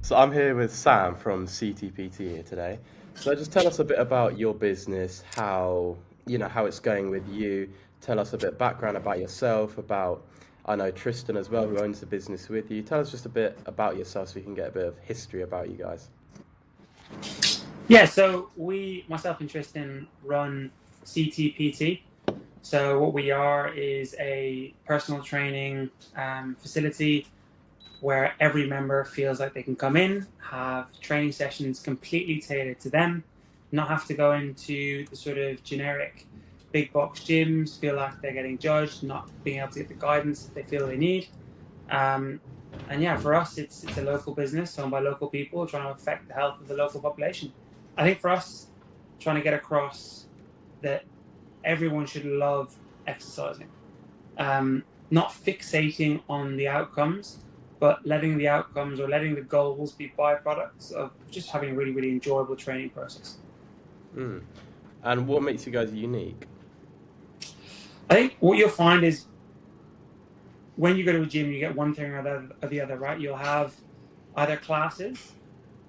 So I'm here with Sam from CTPT here today. So just tell us a bit about your business, how it's going with you. Tell us a bit of background about yourself, about I know Tristan as well, who owns the business with you. Tell us just a bit about yourself so we can get a bit of history about you guys. Yeah, so myself and Tristan, run CTPT. So what we are is a personal training facility where every member feels like they can come in, have training sessions completely tailored to them, not have to go into the sort of generic big box gyms, feel like they're getting judged, not being able to get the guidance that they feel they need. Um, and yeah, for us, it's a local business owned by local people trying to affect the health of the local population. I think for us, trying to get across that everyone should love exercising, not fixating on the outcomes, but letting the outcomes or letting the goals be byproducts of just having a really, really enjoyable training process. Mm. And what makes you guys unique? I think what you'll find is when you go to a gym, you get one thing or the other, right? You'll have either classes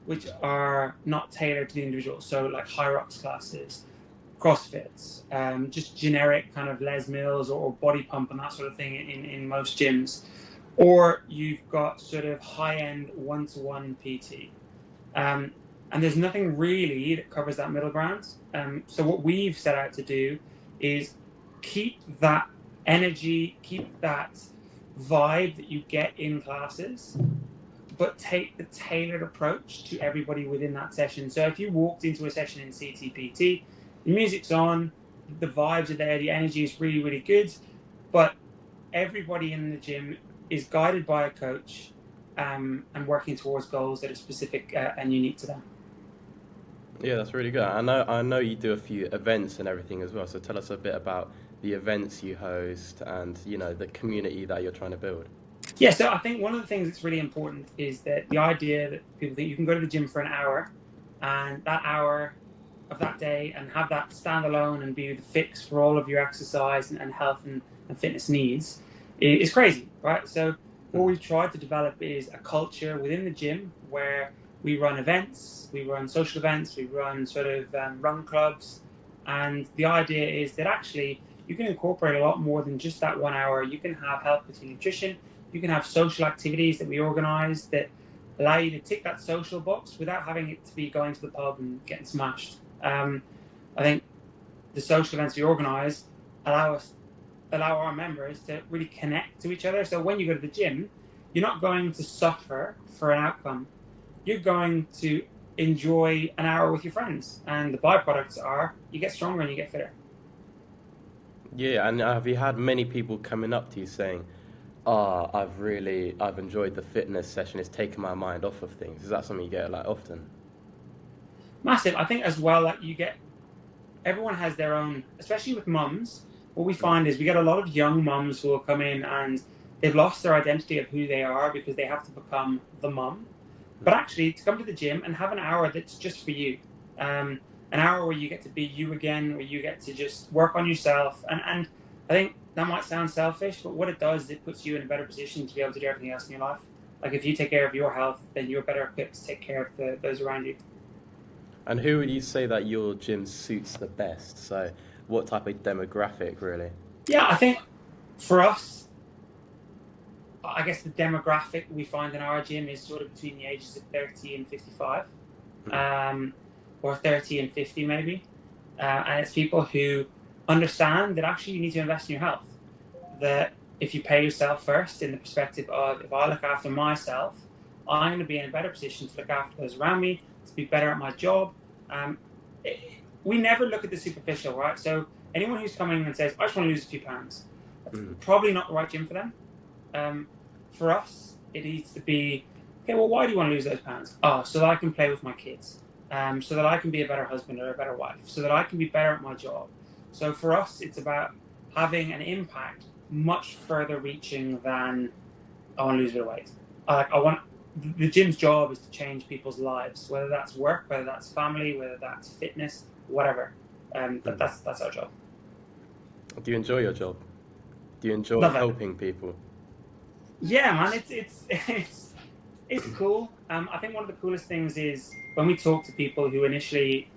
which are not tailored to the individual. So like high rocks classes, CrossFits, just generic kind of Les Mills or body pump and that sort of thing in most gyms. Or you've got sort of high-end one-to-one PT. Um, and there's nothing really that covers that middle ground. So what we've set out to do is keep that energy, keep that vibe that you get in classes, but take the tailored approach to everybody within that session. So if you walked into a session in CTPT, the music's on, the vibes are there, the energy is really, really good, but everybody in the gym is guided by a coach and working towards goals that are specific and unique to them. Yeah, that's really good. I know you do a few events and everything as well. So tell us a bit about the events you host and the community that you're trying to build. Yeah, so I think one of the things that's really important is that the idea that people think you can go to the gym for an hour and that hour of that day and have that stand alone and be the fix for all of your exercise and health and fitness needs is crazy, right? So what Mm. we've tried to develop is a culture within the gym where we run events, we run social events, we run sort of run clubs, and the idea is that actually you can incorporate a lot more than just that 1 hour. You can have help with your nutrition, you can have social activities that we organise that allow you to tick that social box without having it to be going to the pub and getting smashed. I think the social events we organise allow our members to really connect to each other. So when you go to the gym, you're not going to suffer for an outcome. You're going to enjoy an hour with your friends, and the byproducts are you get stronger and you get fitter. Yeah, and have you had many people coming up to you saying, "Ah, I've enjoyed the fitness session. It's taken my mind off of things." Is that something you get like often? Massive. I think as well that you get everyone has their own, especially with mums. What we Mm. find is we get a lot of young mums who will come in and they've lost their identity of who they are because they have to become the mum. But actually, to come to the gym and have an hour that's just for you, an hour where you get to be you again, where you get to just work on yourself. And I think that might sound selfish, but what it does is it puts you in a better position to be able to do everything else in your life. Like if you take care of your health, then you're better equipped to take care of those around you. And who would you say that your gym suits the best? So, what type of demographic, really? Yeah, I think for us, I guess the demographic we find in our gym is sort of between the ages of 30 and 55, Mm. um, or 30 and 50 maybe. And it's people who understand that actually you need to invest in your health. That if you pay yourself first in the perspective of if I look after myself, I'm going to be in a better position to look after those around me, to be better at my job. Um, we never look at the superficial, right? So anyone who's coming and says, I just want to lose a few pounds, that's Mm. probably not the right gym for them. Um, for us, it needs to be, okay, well, why do you want to lose those pounds? Oh, so that I can play with my kids, so that I can be a better husband or a better wife, so that I can be better at my job. So for us, it's about having an impact much further reaching than I want to lose a bit of weight. I want the gym's job is to change people's lives, whether that's work, whether that's family, whether that's fitness, whatever. Mm. That's our job. Do you enjoy your job? Do you enjoy Love it. helping people? Yeah, man. It's It's cool. I think one of the coolest things is when we talk to people who initially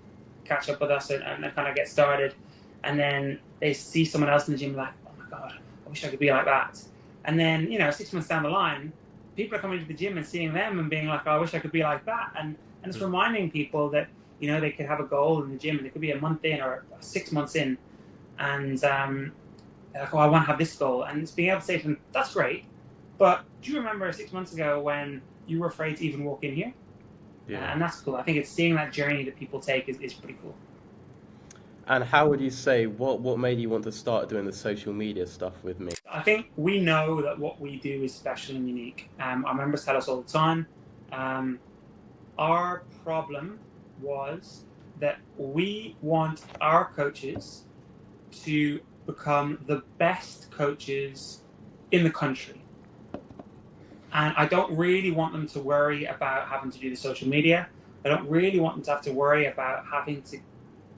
catch up with us and kind of get started, and then they see someone else in the gym like, oh my God, I wish I could be like that. And then, 6 months down the line, people are coming to the gym and seeing them and being like, oh, I wish I could be like that. And it's reminding people that, they could have a goal in the gym and it could be a month in or 6 months in. And they're like, oh, I want to have this goal. And it's being able to say to them, that's great. But do you remember 6 months ago when you were afraid to even walk in here? Yeah. And that's cool. I think it's seeing that journey that people take is pretty cool. And how would you say, what made you want to start doing the social media stuff with me? I think we know that what we do is special and unique. Our members tell us all the time. Our problem was that we want our coaches to become the best coaches in the country. And I don't really want them to worry about having to do the social media. I don't really want them to have to worry about having to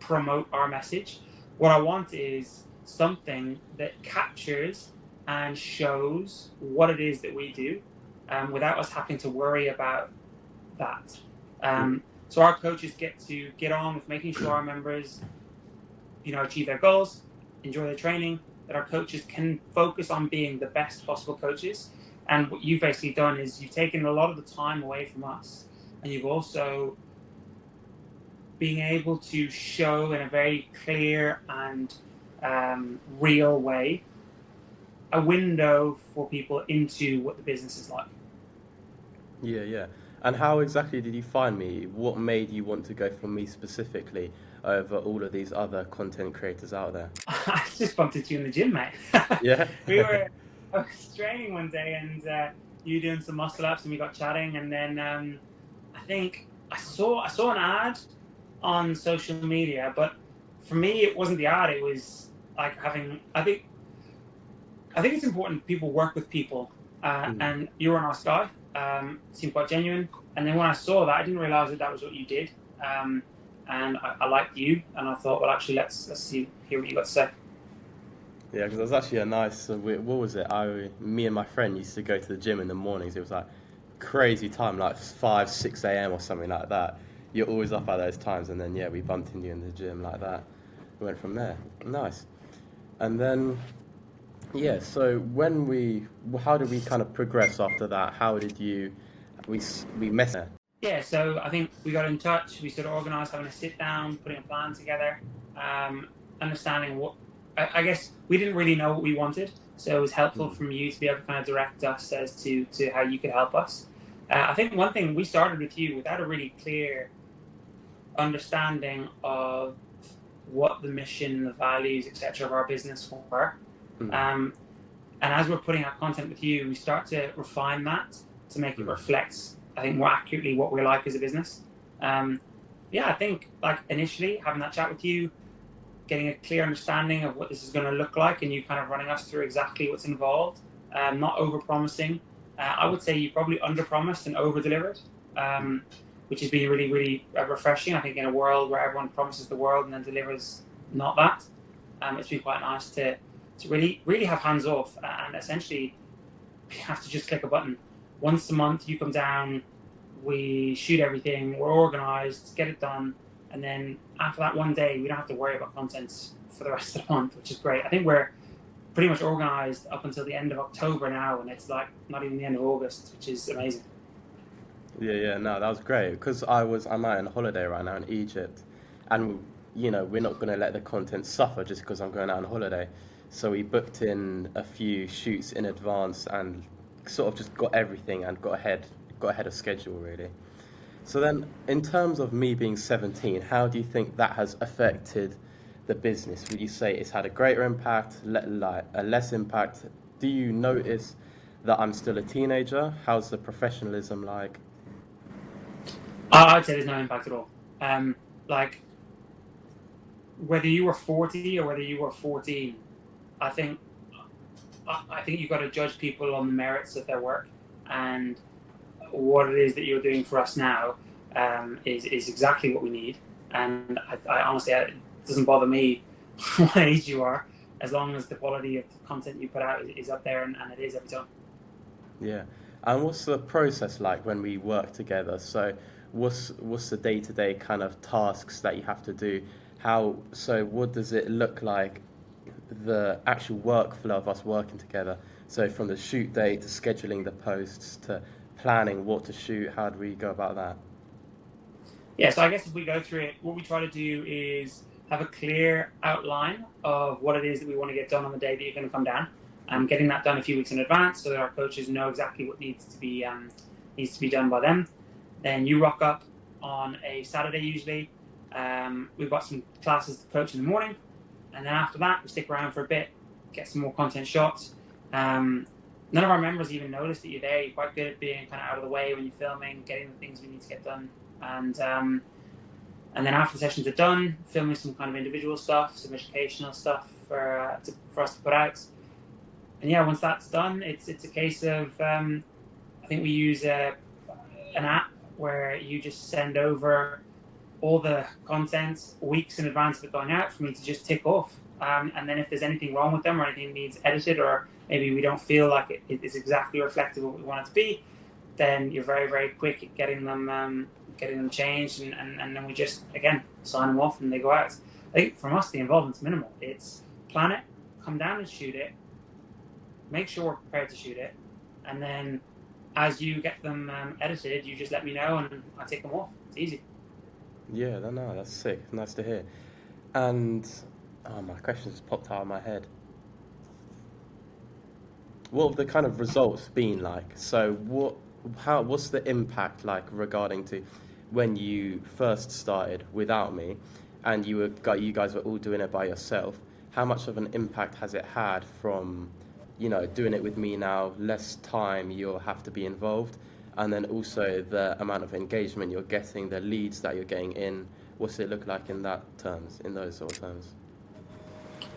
promote our message. What I want is something that captures and shows what it is that we do without us having to worry about that. So our coaches get to get on with making sure our members, achieve their goals, enjoy their training, that our coaches can focus on being the best possible coaches. And what you've basically done is you've taken a lot of the time away from us, and you've also being able to show in a very clear and real way a window for people into what the business is like. Yeah. And how exactly did you find me? What made you want to go for me specifically over all of these other content creators out there? I just bumped into you in the gym, mate. Yeah. I was training one day and you were doing some muscle ups and we got chatting, and then I think I saw an ad on social media, but for me it wasn't the ad, it was like having I think it's important people work with people, and you were a nice guy, seemed quite genuine, and then when I saw that I didn't realize that was what you did, and I liked you, and I thought, well, actually let's hear what you got to say. Yeah, because it was actually a nice, what was it? Me and my friend used to go to the gym in the mornings. It was like crazy time, like 5, 6 a.m. or something like that. You're always up at those times, and then we bumped into you in the gym like that. We went from there. Nice. And then, so how did we kind of progress after that? How did we met there? Yeah, so I think we got in touch, we sort of organised having a sit down, putting a plan together, understanding what, I guess we didn't really know what we wanted, so it was helpful from you to be able to kind of direct us as to how you could help us. I think one thing, we started with you without a really clear understanding of what the mission and the values, etc., of our business were. And as we're putting out content with you, we start to refine that to make it reflect, I think, more accurately what we're like as a business. I think like initially having that chat with you, getting a clear understanding of what this is going to look like, and you kind of running us through exactly what's involved, not over-promising. I would say you probably under-promised and over-delivered, which has been really, really refreshing. I think in a world where everyone promises the world and then delivers not that, it's been quite nice to really, really have hands off, and essentially we have to just click a button. Once a month you come down, we shoot everything, we're organised, get it done, and then after that one day we don't have to worry about content for the rest of the month, which is great. I think we're pretty much organised up until the end of October now, and it's like not even the end of August, which is amazing. Yeah, no, that was great, because I'm out on holiday right now in Egypt, and we're not going to let the content suffer just because I'm going out on holiday. So we booked in a few shoots in advance and sort of just got everything and got ahead of schedule, really. So then, in terms of me being 17, how do you think that has affected the business? Would you say it's had a greater impact, a less impact? Do you notice that I'm still a teenager? How's the professionalism like? I'd say there's no impact at all. Like, whether you were 40 or whether you were 14, I think you've got to judge people on the merits of their work, and what it is that you're doing for us now is exactly what we need. And I honestly, it doesn't bother me what age you are, as long as the quality of the content you put out is up there, and it is every time. Yeah. And what's the process like when we work together? So what's the day-to-day kind of tasks that you have to do? What does it look like, the actual workflow of us working together? So from the shoot day to scheduling the posts to planning what to shoot, how do we go about that? Yeah, so I guess if we go through it, what we try to do is have a clear outline of what it is that we want to get done on the day that you're going to come down. Getting that done a few weeks in advance so that our coaches know exactly what needs to be done by them. Then you rock up on a Saturday usually. We've got some classes to coach in the morning, and then after that we stick around for a bit, get some more content shots. None of our members even notice that you're there. You're quite good at being kind of out of the way when you're filming, getting the things we need to get done. And then after the sessions are done, filming some kind of individual stuff, some educational stuff for us to put out. And yeah, once that's done, it's a case of I think we use an app where you just send over all the content weeks in advance of it going out for me to just tick off. And then if there's anything wrong with them or anything needs edited, or maybe we don't feel like it is exactly reflective of what we want it to be, then you're very, very quick at getting them changed, and then we just, again, sign them off and they go out. I think from us, the involvement's minimal. It's plan it, come down and shoot it, make sure we're prepared to shoot it, and then as you get them edited, you just let me know and I take them off. It's easy. Yeah, no, that's sick. Nice to hear. And my question just popped out of my head. What have the kind of results been like? So what's the impact like regarding to when you first started without me, and you guys were all doing it by yourself? How much of an impact has it had from, doing it with me now, less time you'll have to be involved, and then also the amount of engagement you're getting, the leads that you're getting in? What's it look like in those sort of terms?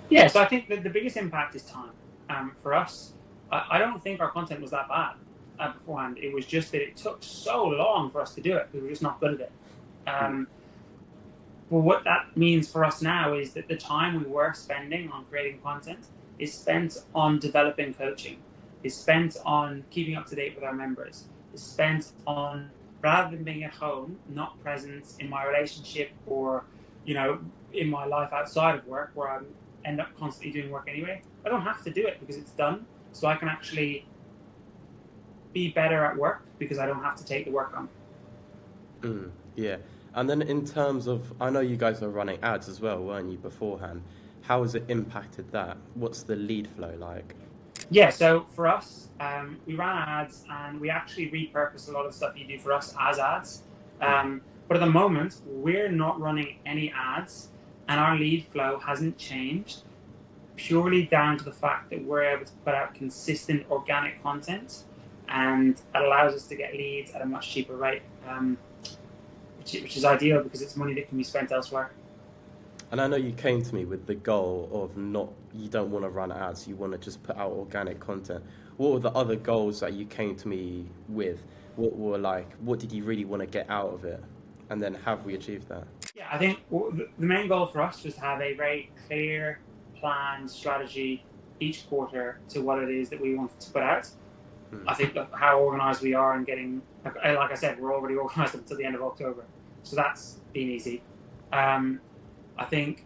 Yeah, so I think that the biggest impact is time. For us, I don't think our content was that bad beforehand. It was just that it took so long for us to do it. We were just not good at it. Well, what that means for us now is that the time we were spending on creating content is spent on developing coaching, is spent on keeping up to date with our members, is spent on, rather than being at home, not present in my relationship or, in my life outside of work where I end up constantly doing work anyway. I don't have to do it because it's done. So I can actually be better at work because I don't have to take the work on. Yeah. And then in terms of, I know you guys were running ads as well, weren't you, beforehand? How has it impacted that? What's the lead flow like? Yeah, so for us, we ran ads and we actually repurposed a lot of stuff you do for us as ads. But at the moment, we're not running any ads and our lead flow hasn't changed, purely down to the fact that we're able to put out consistent organic content, and it allows us to get leads at a much cheaper rate, which is ideal because it's money that can be spent elsewhere. And I know you came to me with the goal of you don't want to run ads, you want to just put out organic content. What were the other goals that you came to me with? What did you really want to get out of it? And then have we achieved that? Yeah, I think the main goal for us was to have a very clear planned strategy each quarter to what it is that we wanted to put out. I think how organized we are and getting, like I said, we're already organized until the end of October. So that's been easy. I think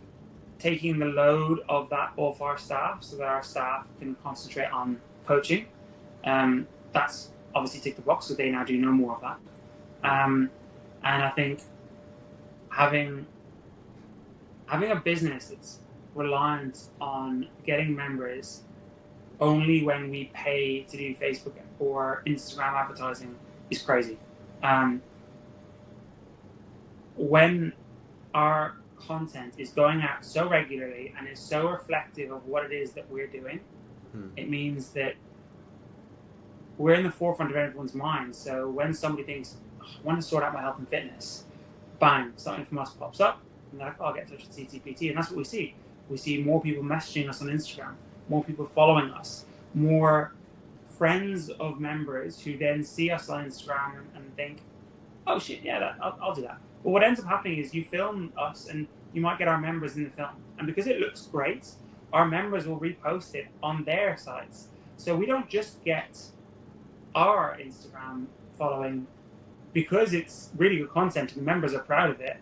taking the load of that off our staff so that our staff can concentrate on coaching, that's obviously tick the box, so they now do no more of that. And I think having a business that's reliant on getting members only when we pay to do Facebook or Instagram advertising is crazy. When our content is going out so regularly and is so reflective of what it is that we're doing, it means that we're in the forefront of everyone's mind. So when somebody thinks, I want to sort out my health and fitness, bang, something from us pops up, and they're like, I'll get in touch with CTPT. And that's what we see. We see more people messaging us on Instagram, more people following us, more friends of members who then see us on Instagram and think, oh shit, yeah, I'll do that. But what ends up happening is you film us and you might get our members in the film. And because it looks great, our members will repost it on their sites. So we don't just get our Instagram following, because it's really good content and the members are proud of it,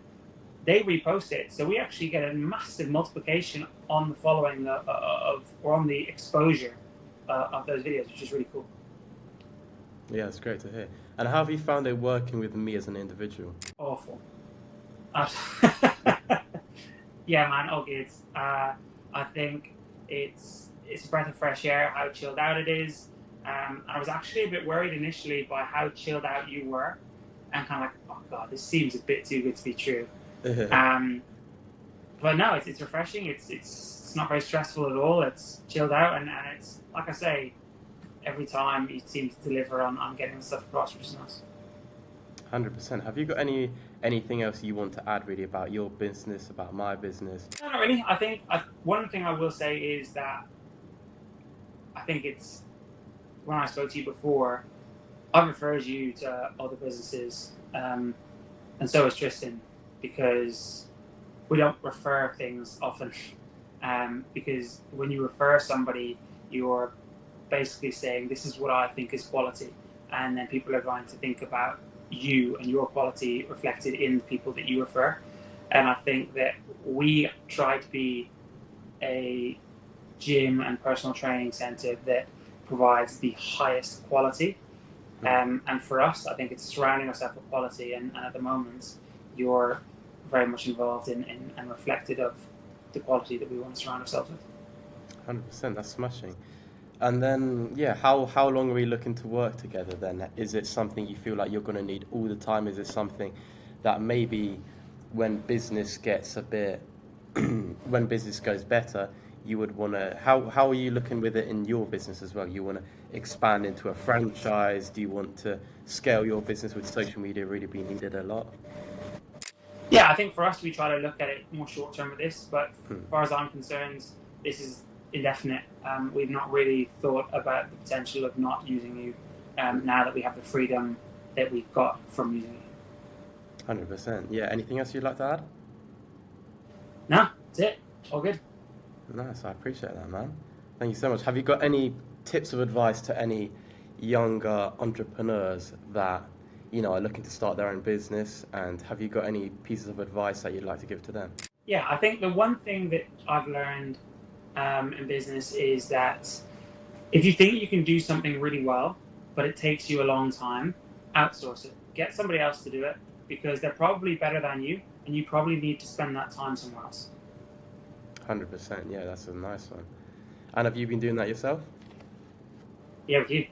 they repost it. So we actually get a massive multiplication on the following or on the exposure of those videos, which is really cool. Yeah, it's great to hear. And how have you found it working with me as an individual? Awful. Yeah, man, all good. I think it's a breath of fresh air how chilled out it is. I was actually a bit worried initially by how chilled out you were, and kind of like, oh god, this seems a bit too good to be true. But no, it's refreshing. It's not very stressful at all. It's chilled out, and it's like I say, every time you seem to deliver on getting the stuff across, which is nice. 100%. Have you got anything else you want to add really about your business, about my business? No, not really. I think one thing I will say is that I think it's, when I spoke to you before, I've referred you to other businesses, and so has Tristan, because we don't refer things often. Because when you refer somebody, you're basically saying, this is what I think is quality. And then people are going to think about you and your quality reflected in the people that you refer. And I think that we try to be a gym and personal training center that provides the highest quality. And for us, I think it's surrounding ourselves with quality. And at the moment, you're very much involved in and reflected of the quality that we want to surround ourselves with. 100%, that's smashing. And then, yeah, how long are we looking to work together then? Is it something you feel like you're going to need all the time? Is it something that maybe when business gets a bit, when business goes better, you would want to, how are you looking with it in your business as well? You want to expand into a franchise? Do you want to scale your business with social media really being needed a lot? Yeah, I think for us, we try to look at it more short term with this, but as far as I'm concerned, this is indefinite. We've not really thought about the potential of not using you now that we have the freedom that we've got from using you. 100%. Yeah, anything else you'd like to add? No, that's it. All good. Nice, I appreciate that, man. Thank you so much. Have you got any tips of advice to any younger entrepreneurs that, are looking to start their own business? And have you got any pieces of advice that you'd like to give to them? Yeah, I think the one thing that I've learned in business is that if you think you can do something really well, but it takes you a long time, outsource it. Get somebody else to do it, because they're probably better than you, and you probably need to spend that time somewhere else. 100%. Yeah, that's a nice one. And have you been doing that yourself? Yeah, with you.